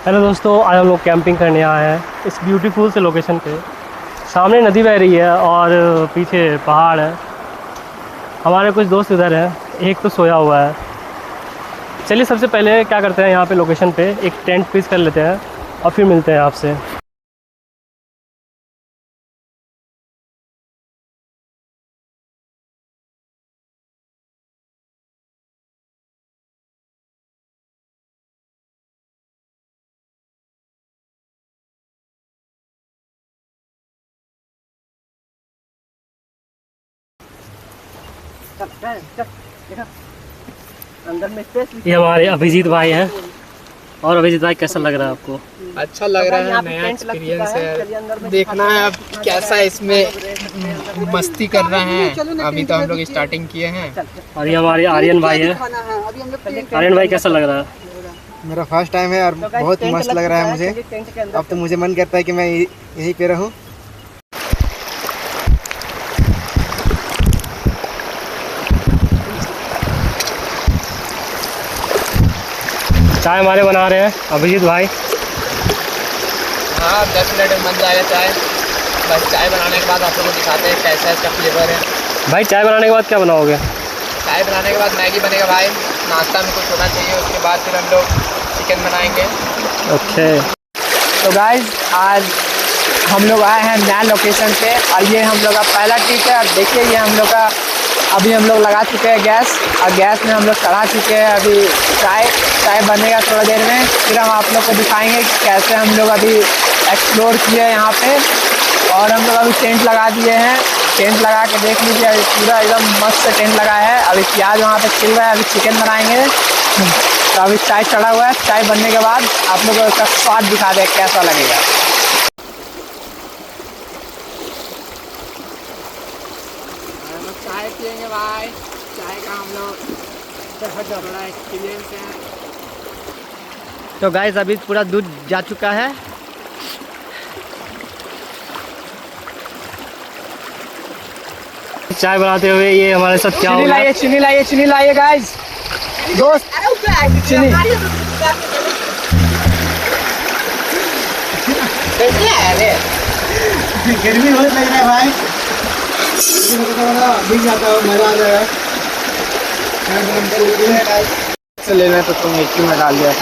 Hello दोस्तों, आज हम लोग कैंपिंग करने आए हैं इस ब्यूटीफुल से लोकेशन पे। सामने नदी बह रही है और पीछे पहाड़ है। हमारे कुछ दोस्त इधर हैं, एक तो सोया हुआ है। चलिए सबसे पहले क्या करते हैं, यहाँ पे लोकेशन पे एक टेंट पिच कर लेते हैं और फिर मिलते हैं आपसे। ये हमारे अभिजीत भाई हैं। और अभिजीत भाई, कैसा लग रहा है आपको? अच्छा लग रहा है, नया एक्सपीरियंस है। देखना है अब कैसा इसमें मस्ती कर रहे हैं। अभी तो हम लोग स्टार्टिंग किए हैं। और ये हमारे आर्यन भाई हैं। आर्यन भाई, कैसा लग रहा है? मेरा फर्स्ट टाइम है और बहुत मस्त लग रहा है मुझे। अब तो मुझे मन करता है कि मैं यहीं पे रहूं। चाय हमारे बना रहे हैं अभिजीत भाई। हाँ, 10 मिनट में बन जाएगा चाय। बस चाय बनाने के बाद आप लोगों को दिखाते हैं कैसा इसका फ्लेवर है। भाई, चाय बनाने के बाद क्या बनाओगे? चाय बनाने के बाद मैगी बनेगा भाई। नाश्ता में कुछ होना चाहिए, उसके बाद फिर हम लोग चिकन बनाएंगे। ओके। तो गाइज, आज हम लोग आए हैं नया लोकेशन पे और ये हम लोग का पहला ट्रिप है। और देखिए, ये हम लोग का अभी हम लोग लगा चुके हैं गैस, और गैस में हम लोग चढ़ा चुके हैं। अभी चाय बनेगा थोड़ा देर में, फिर हम आप लोग को दिखाएंगे कि कैसे हम लोग अभी एक्सप्लोर किए हैं यहाँ पे। और हम लोग अभी टेंट लगा दिए हैं। टेंट लगा के देख लीजिए, अभी पूरा एकदम मस्त से टेंट लगा है। अभी प्याज वहाँ पे छिल रहा है, अभी चिकन बनाएंगे। तो अभी चाय चढ़ा हुआ है, चाय बनने के बाद आप लोगों को स्वाद दिखा दे कैसा लगेगा। चाय पियेंगे भाई। चाय का हम लोग बड़ा एक्सपीरियंस है। तो गाइस, अभी पूरा दूध जा चुका है। चाय बनाते हुए ये हमारे साथ क्या हो चीनी गया? लाइए, चीनी लाइए, चीनी लाइए गाइस। दोस्त चीनी गर्मी बहुत लग रहा है भाई। भीग जाता हो, मजा आ जाएगा। लेना तो तुम एक ही में डाल दिया था।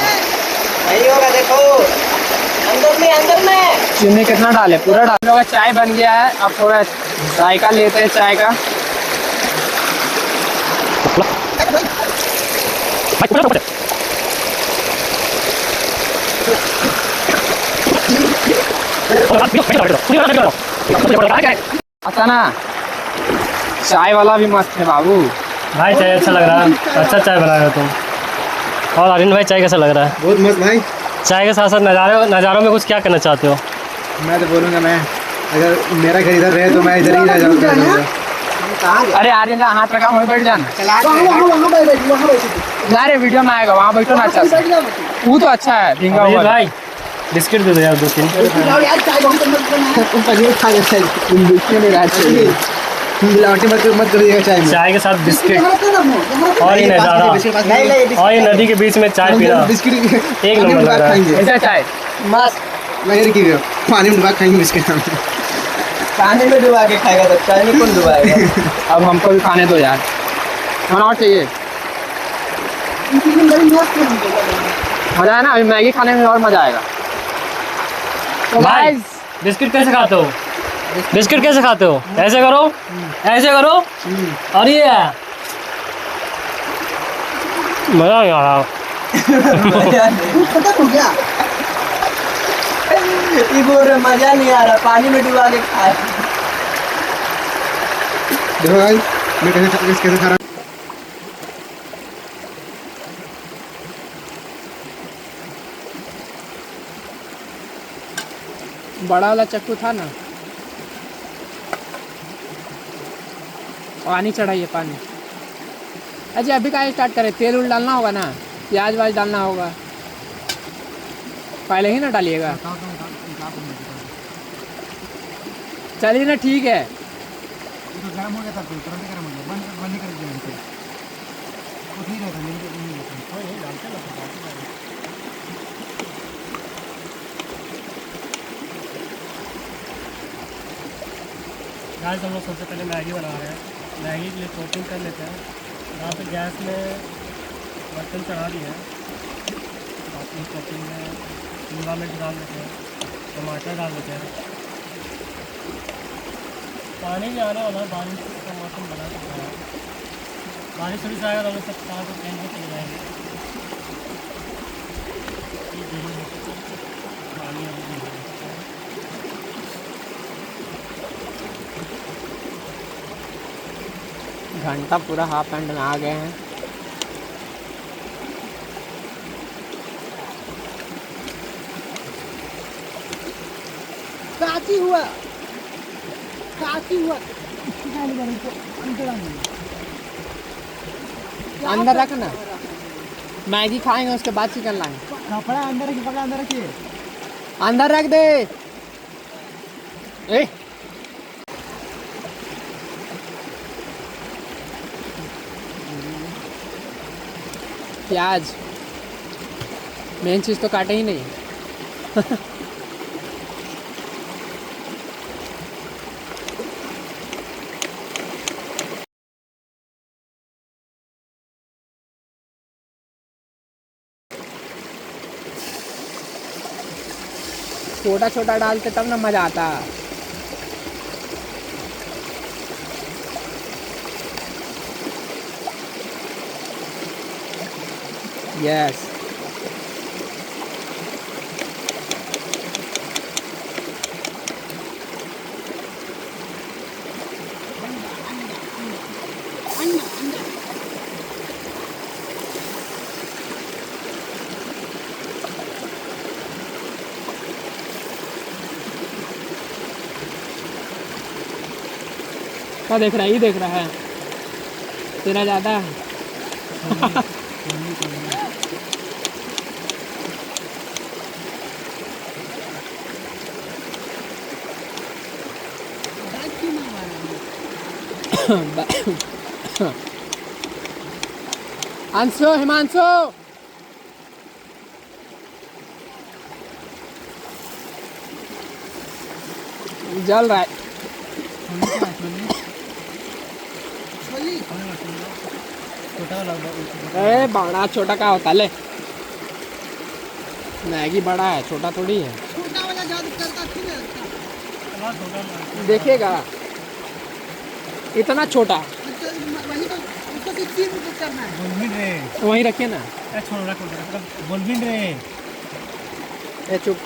नहीं होगा, देखो अंदर में चीनी कितना डाले? पूरा डाल। हम लोग का चाय बन गया है। अब थोड़ा जायका लेते हैं चाय का। अच्छा ना, चाय वाला भी मस्त है बाबू। भाई, चाय अच्छा लग रहा है। अच्छा चाय बना रहे हो तुम। और आर्यन भाई, चाय कैसा लग रहा है? बहुत मस्त भाई। चाय के साथ साथ नज़ारों में कुछ क्या करना चाहते हो? मैं तो बोलूँगा, मैं अगर मेरा घर इधर रहे तो मैं इधर ही रह जाऊँगा। अरे आर्यन का हाथ रखा, वहीं बैठ जाना। ना रे, वीडियो में आएगा, वहाँ बैठो ना। अच्छा से वो तो अच्छा है। धींगा अभिजीत हुआ भाई, बिस्किट दे दो यार, 2-3। मत करिएगा चाय में। चाय के साथ बिस्किट और ये नज़ारा और ये नदी के बीच में चाय पीना बिस्किट एक नंबर लग रहा है। ऐसा चाय मस्त लग रही है। पानी में डुबा खाएंगे बिस्किट। पानी में डुबा के खाएगा तो चाय में कौन डुबाएगा? अब हमको भी खाने दो यार, खाना और चाहिए। मजा है ना, अभी मैगी खाने में और मजा आएगा। तो भाई, गाइस, बिस्किट कैसे खाते हो? बिस्किट कैसे खाते हो? ऐसे करो, ऐसे करो। और ये मजा नहीं आ रहा। ये बोल रहे मजा नहीं आ रहा, पानी में डुबा के खाए। देखो भाई, मैं कैसे खा रहा हूँ। बड़ा वाला चक्कू था ना। पानी चढ़ाइए, पानी। अजय अभी का स्टार्ट करें? तेल उल डालना होगा ना, प्याज वाज डालना होगा, पहले ही ना डालिएगा। चलिए ना, ठीक है। गर्म हो गया था, तुरंत गर्म हो गया। बंद कर दिया। कुछ नहीं रहता। गैस हम लोग सबसे पहले मैगी बना रहे हैं। मैगी के लिए कोटिंग कर लेते हैं। यहाँ पे गैस में बर्तन चढ़ा दिया है। बाकी कोटिंग में शिमला मिर्च डाल देते हैं, टमाटर डाल देते हैं। पानी भी आने वाला है, बारिश का मौसम बना सकता है। बारिश थोड़ी सा आएगा तो हम लोग सब साथ ट्रेन में चले जाएंगे। पानी घंटा पूरा हाफ एंड में आ गए हैं। काची हुआ अंदर रखना, मैगी खाएंगे उसके बाद चिकन लाएंगे। कपड़ा अंदर रखिए, कपड़ा अंदर रखिए। अंदर रख दे। ए प्याज मेन चीज़ तो काटे ही नहीं। छोटा छोटा डालते तब ना मज़ा आता। यस क्या देख रहा है? ये देख रहा है तेरा ज़्यादा है। अंशु, हिमांशु जल रहा है। अरे बड़ा छोटा का होता ले, मैगी बड़ा है, छोटा थोड़ी है। छोटा वाला जादू करता ठीक है। देखिएगा इतना छोटा, वही तो उसको 16 रुपये करना है। बोलबिन रे, वहीं रखिए ना। छोड़ रखो बोलबिन रे। ए चुप।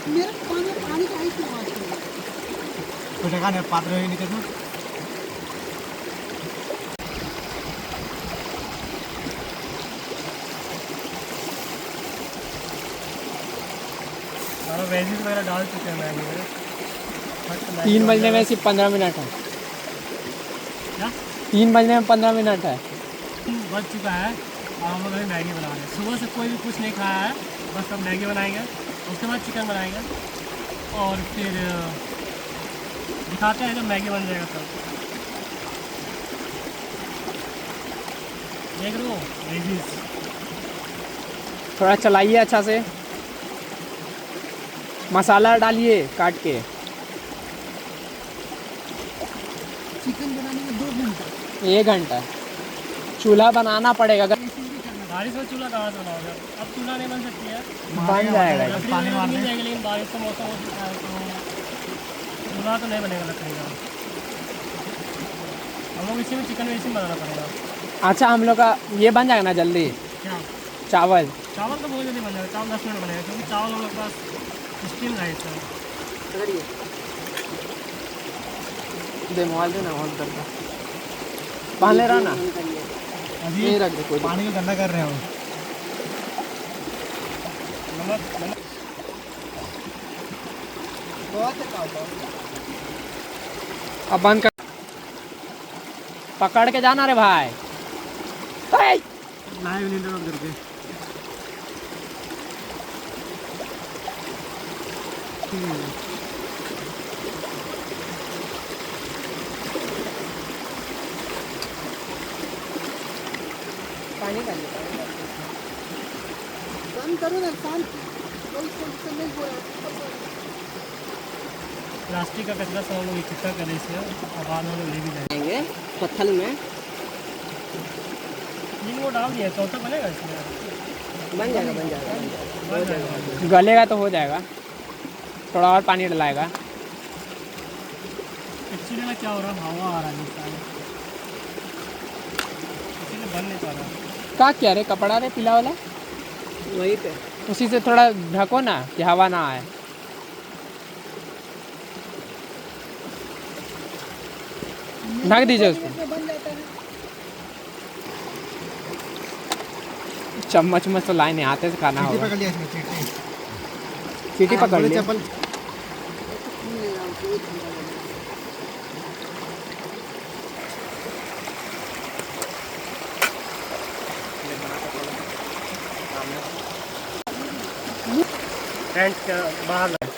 मेरे पानी पानी का ही आवाज कुछ जगह ने पात्र ही निकल ना। वेजिस वगैरह डाल चुके हैं मैगी में। 3 बजने में सिर्फ 15 मिनट है। क्या 3 बजने में 15 मिनट है। बच चुका है और हम लोग अभी मैगी बना रहे हैं। सुबह से कोई भी कुछ नहीं खाया है, बस अब मैगी बनाएंगे, उसके बाद चिकन बनाएंगे और फिर दिखाते हैं जब मैगी बन जाएगा तब। देख लो वेजिस थोड़ा चलाइए अच्छा से, मसाला डालिए काट के। चिकन बनाने में 2 घंटा। 1 घंटा चूल्हा बनाना पड़ेगा। अगर बारिश में चूल्हा कहाँ से बनाओगे? अब चूल्हा नहीं बन सकती है, बन जाएगा। लकड़ी वगैरह मिल जाएगी, लेकिन बारिश का मौसम हो चुका है तो चूल्हा तो नहीं बनेगा लकड़ी का। हम लोग इसी में चिकन भी इसी में बनाना पड़ेगा। अच्छा हम लोग का ये बन जाएगा ना जल्दी? क्या चावल चावल तो बहुत जल्दी बन जाएगा। चावल 10 मिनट बनेगा, क्योंकि चावल हम लोग के पास स्टीम राइस है। दे मोबाइल दे ना, ऑन कर दो। पहले रहा ना, अभी रख दे। कोई पानी को गंदा कर रहे हो। नमक अब बंद कर, पकड़ के जाना रे भाई। लाइव नहीं तो करके पानी का बंद करो ना शांत, कोई नहीं बोल रहा। प्लास्टिक का कचरा सब हम लोग इकट्ठा करें इसे और बाद में हम लोग ले भी जाएंगे पत्थर में 3 वो डाल दिया, चौथा बनेगा इसमें? बन जाएगा बन जाएगा बन जाएगा। गलेगा तो हो जाएगा, थोड़ा और पानी डलाएगा। एक्चुअली में क्या हो रहा है, हवा आ रहा है सारे, इसीलिए बन नहीं पा रहा। क्या क्या रे कपड़ा रे पीला वाला, वहीं पे उसी से थोड़ा ढको ना कि हवा ना आए। ढक दीजिए उसको। चम्मच में तो लाए नहीं, हाथे से खाना होगा। पकड़ लिया इसमें चीटी पकड़ लिया। चप्पल टेंट के बाहर लगा।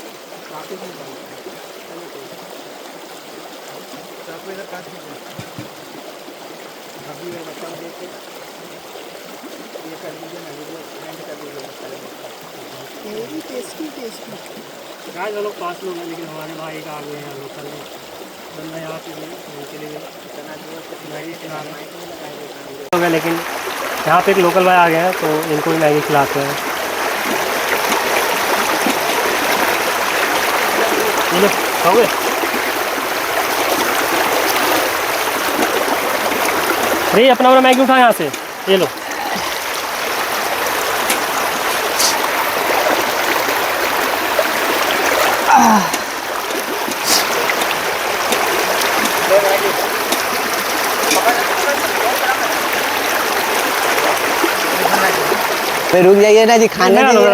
गाइस हम लोग 5 लोग हैं, लेकिन हमारे भाई एक आ गए हैं लोकल में बंदा यहाँ पे भी उनके लिए मैगी खिला रहे हैं। लेकिन यहाँ पे एक लोकल भाई आ गए हैं तो इनको भी मैगी खिलाते हैं। ये लो खाओगे? अरे अपना अपना मैगी उठा यहाँ से, ये लो। रुक जाइए ना जी, खाने दीजिए।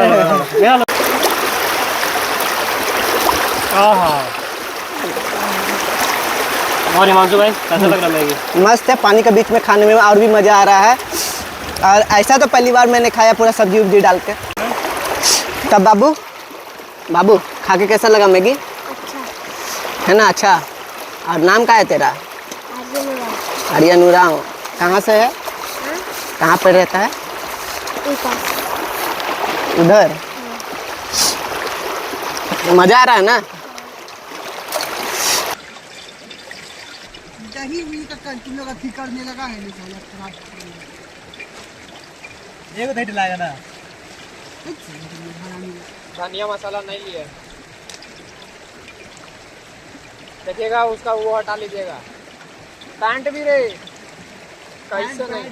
और हिमांशु भाई कैसा लग रहा मैगी? मस्त है, पानी के बीच में खाने में और भी मज़ा आ रहा है। और ऐसा तो पहली बार मैंने खाया पूरा सब्जी उब्जी डाल के। तब बाबू बाबू खा के कैसा लगा मैगी? अच्छा है ना? अच्छा। और नाम क्या है तेरा? आर्यन उरांव। कहाँ से है? कहाँ पे रहता है? उधर। मज़ा आ रहा है ना? दही हुई का कंटिन्यू अथी करने लगा है नहीं खराब। एक दही डलाएगा ना? धनिया मसाला नहीं लिया, देखिएगा उसका वो हटा लीजिएगा। पैंट भी रे कैसे नहीं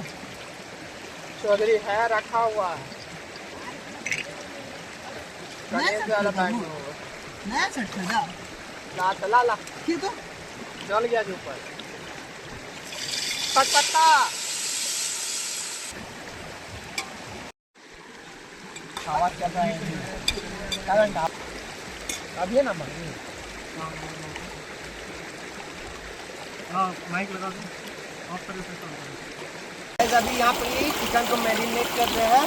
चौधरी है रखा हुआ है। गणेश वाला पैंट होगा नया सेट है ना? ला चला ला ये तो जल गया जो ऊपर पटपटा। आवाज कर रहा है अभी है ना हाँ माइक लगा दो, ऑफ कर दो। अभी यहाँ पर चिकन को मैरिनेट कर रहे हैं।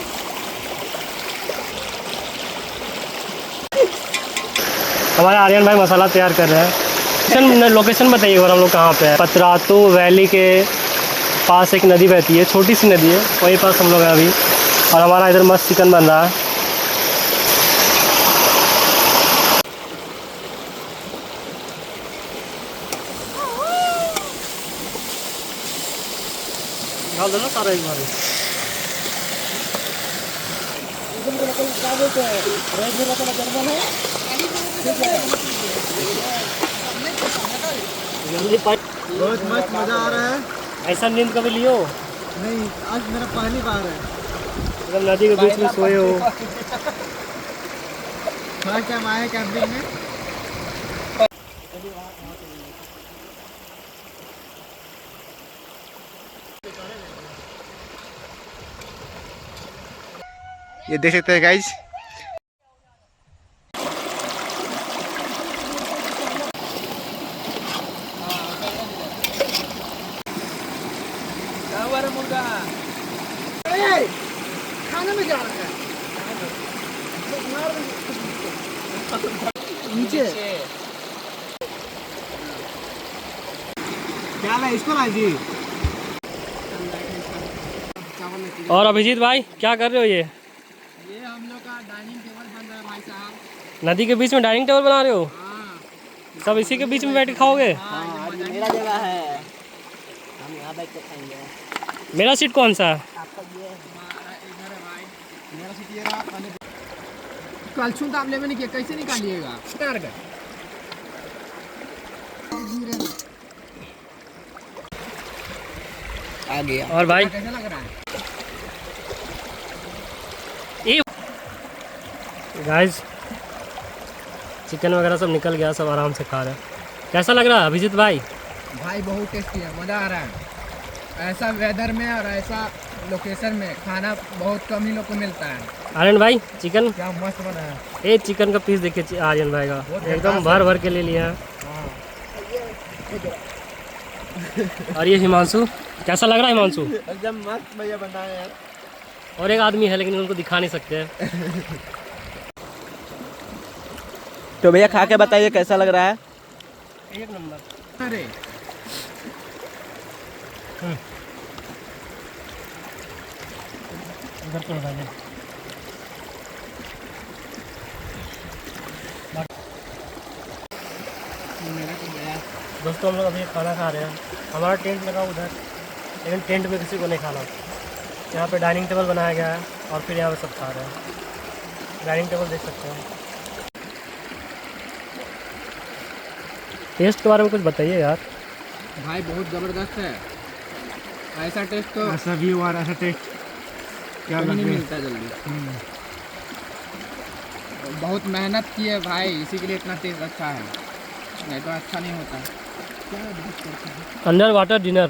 हमारे आर्यन भाई मसाला तैयार कर रहे हैं। लोकेशन बताइए और हम लोग कहाँ पे है? पतरातू वैली के पास एक नदी बहती है, छोटी सी नदी है, वहीं पास हम लोग हैं अभी। और हमारा इधर मस्त चिकन बन रहा है। डाल दो ना सारा एक बार। बहुत मस्त मज़ा आ रहा है। ऐसा नींद कभी लियो? नहीं, आज मेरा पहली बार है। मतलब नदी के बीच में सोए हो। फर्स्ट टाइम आए हैं कैंपिंग में। ये देख सकते हैं गाइज, मुर्गा खाने में जा रहा है नीचे। क्या है इसको ना जी? और अभिजीत भाई क्या कर रहे हो? ये हम लोग का डाइनिंग टेबल बन रहा है भाई साहब। नदी के बीच में डाइनिंग टेबल बना रहे हो? हाँ सब इसी के बीच में बैठ के खाओगे? हाँ, आज मेरा जगह है, हम यहाँ बैठ के खाएंगे। मेरा सीट कौन सा है? आपका ये मेरा सीट ये रहा, खाने कल छूट आप लेवे नहीं किया, कैसे निकालिएगा? आ गया। और भाई कैसा लग रहा है? गाइस चिकन वगैरह सब निकल गया, सब आराम से खा रहे हैं। कैसा लग रहा है अभिजीत भाई? भाई बहुत टेस्टी है, मज़ा आ रहा है। ऐसा वेदर में और ऐसा लोकेशन में खाना बहुत कम ही लोग को मिलता है। आर्यन भाई चिकन, क्या मस्त बना है। ये चिकन का पीस देखिए आर्यन भाई का, एकदम भर भर के ले लिया है। और ये हिमांशु, कैसा लग रहा है हिमांशु? एकदम मस्त भैया बनाए हैं। और एक आदमी है लेकिन उनको दिखा नहीं सकते हैं। तो भैया खा के बताइए कैसा लग रहा है? एक नंबर। अरे इधर तो भाई दोस्तों हम लोग अभी खाना खा रहे हैं। हमारा टेंट लगा उधर, लेकिन टेंट में किसी को नहीं खाना। यहाँ पे डाइनिंग टेबल बनाया गया है और फिर यहाँ पे सब खा रहे हैं। डाइनिंग टेबल देख सकते हैं। टेस्ट के बारे में कुछ बताइए यार। भाई बहुत ज़बरदस्त है, ऐसा टेस्ट तो ऐसा व्यू और ऐसा टेस्ट क्या कहीं नहीं लगता है? मिलता जल्दी। बहुत मेहनत की है भाई, इसी के लिए इतना टेस्ट अच्छा है, नहीं तो अच्छा नहीं होता। अंडर वाटर डिनर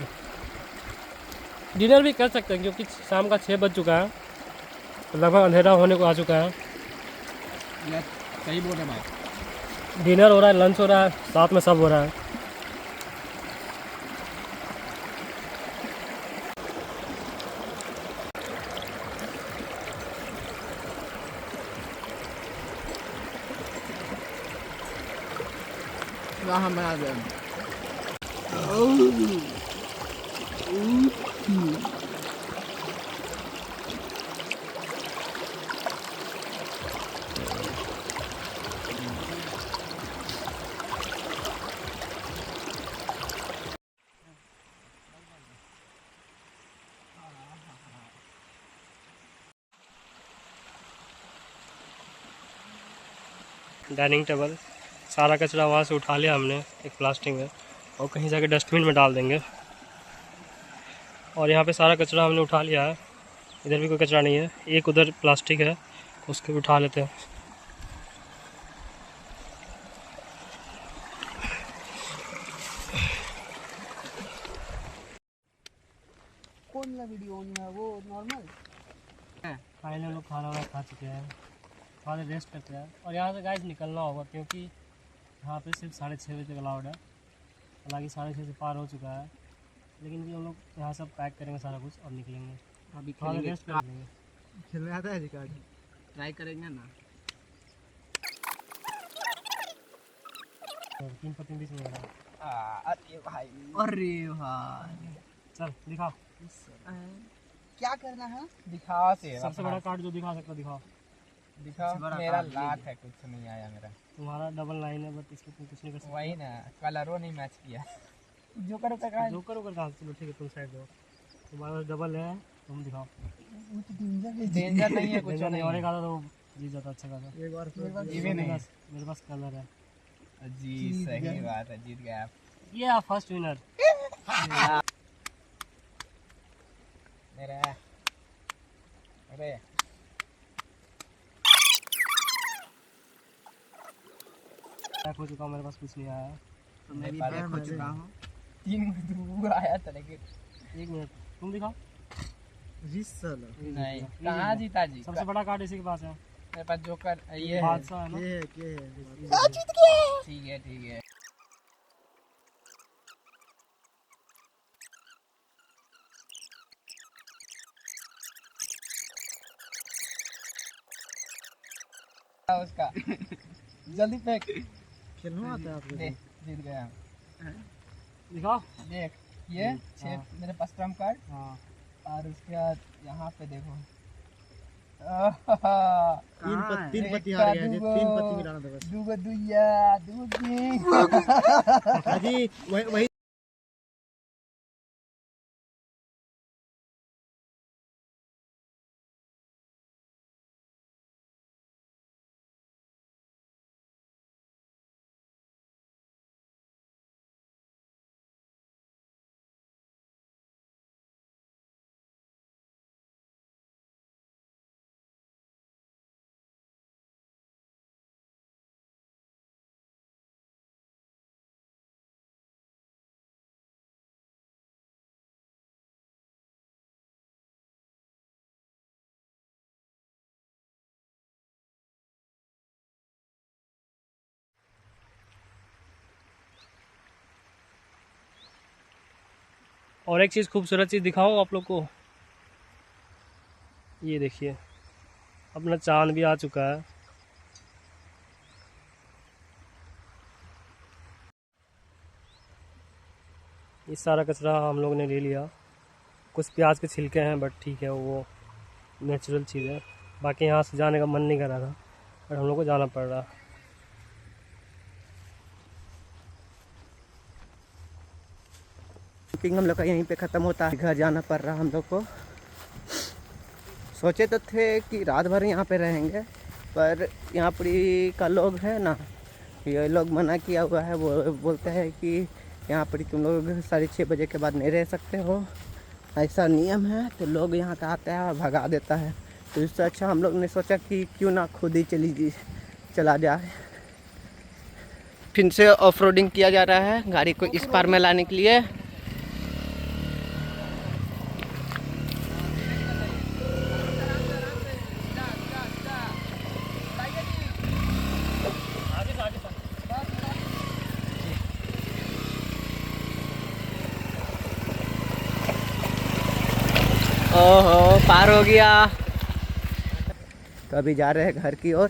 भी कर सकते हैं क्योंकि शाम का 6 बज चुका है, तो लगभग अंधेरा होने को आ चुका है। ये सही बोले भाई। डिनर हो रहा है, लंच हो रहा है, साथ में सब हो रहा है। हम बना दें। डाइनिंग टेबल, सारा कचरा वहाँ से उठा लिया हमने एक प्लास्टिक में और कहीं जाके डस्टबिन में डाल देंगे। और यहाँ पे सारा कचरा हमने उठा लिया है, इधर भी कोई कचरा नहीं है। एक उधर प्लास्टिक है, उसको भी उठा लेते हैं। कौन सा वीडियो है वो? नॉर्मल फाइनली हम लोग खाना वाना खा चुके हैं, थोड़ा देर रेस्ट करते हैं और यहाँ से गाइस निकलना होगा क्योंकि यहाँ पे सिर्फ 6:30 बजे तक अलाउड है। हालांकि 6:30 से पार हो चुका है, लेकिन भी हम लोग यहाँ सब पैक करेंगे सारा कुछ और निकलेंगे। अभी थोड़ा देर रेस्ट कर लेंगे। खेलने आता है रिकॉर्ड? ट्राई करेंगे ना। 3 पत्ती बीच में लगा। अरे भाई, अरे भाई चल दिखाओ, क्या करना है? दिखावा से सबसे बड़ा कार्ड जो दिखा सकता दिखाओ। दिखाओ। मेरा लाख है, कुछ नहीं आया मेरा। तुम्हारा डबल 9 है, बट इसमें तुम कुछ नहीं कर सकते। वही ना, कलरों नहीं मैच किया। जोकर पे कहा जो करो कर कहा। चलो ठीक है, तुम साइड दो। तुम्हारे पास डबल है, तुम दिखाओ। डेंजर नहीं है, कुछ नहीं नहीं और है। एक आता तो जीत जाता अच्छा खासा। एक बार ये भी नहीं। मेरे पास कलर है। जी सही बात है, जीत गया आप। ये फर्स्ट विनर। मेरा अरे पैक हो चुका हूँ, मेरे पास कुछ नहीं आया। तो मैं भी बैक हो चुका हूँ। 3 दूर आया था लेकिन 1 मिनट तुम दिखाओ। नहीं। कहाँ जीता जी? सबसे बड़ा कार्ड इसी के पास है। मेरे पास जोकर ये है। बादशाह है ना? ठीक है ठीक है। उसका जल्दी फेंक। खेलना आता है आपको? देख जीत गया। दिखाओ। देख ये 6 मेरे पास ट्रम्प कार्ड। हाँ और उसके बाद यहाँ पे देखो तीन पत्ती हार गया, 3 पत्ती मिलाना था बस। दूगो दुइया दूगी अजी वही और एक चीज़, खूबसूरत चीज़ दिखाओ आप लोग को। ये देखिए, अपना चांद भी आ चुका है। ये सारा कचरा हम लोग ने ले लिया। कुछ प्याज के छिलके हैं, बट ठीक है, वो नेचुरल चीज़ है। बाकी यहाँ से जाने का मन नहीं कर रहा था, पर हम लोग को जाना पड़ रहा। कैंपिंग हम लोग का यहीं पे ख़त्म होता है, घर जाना पड़ रहा हम लोग को। सोचे तो थे कि रात भर यहाँ पे रहेंगे, पर यहाँ पर का लोग है ना, ये लोग मना किया हुआ है। वो बोलते हैं कि यहाँ पर तुम लोग 6:30 बजे के बाद नहीं रह सकते हो, ऐसा नियम है। तो लोग यहाँ का आता है और भगा देता है। तो इससे अच्छा हम लोग ने सोचा कि क्यों ना खुद ही चला जाए। फिर से ऑफ रोडिंग किया जा रहा है गाड़ी को इस पार में लाने के लिए। ओहो, पार हो गया। तो अभी जा रहे हैं घर की ओर।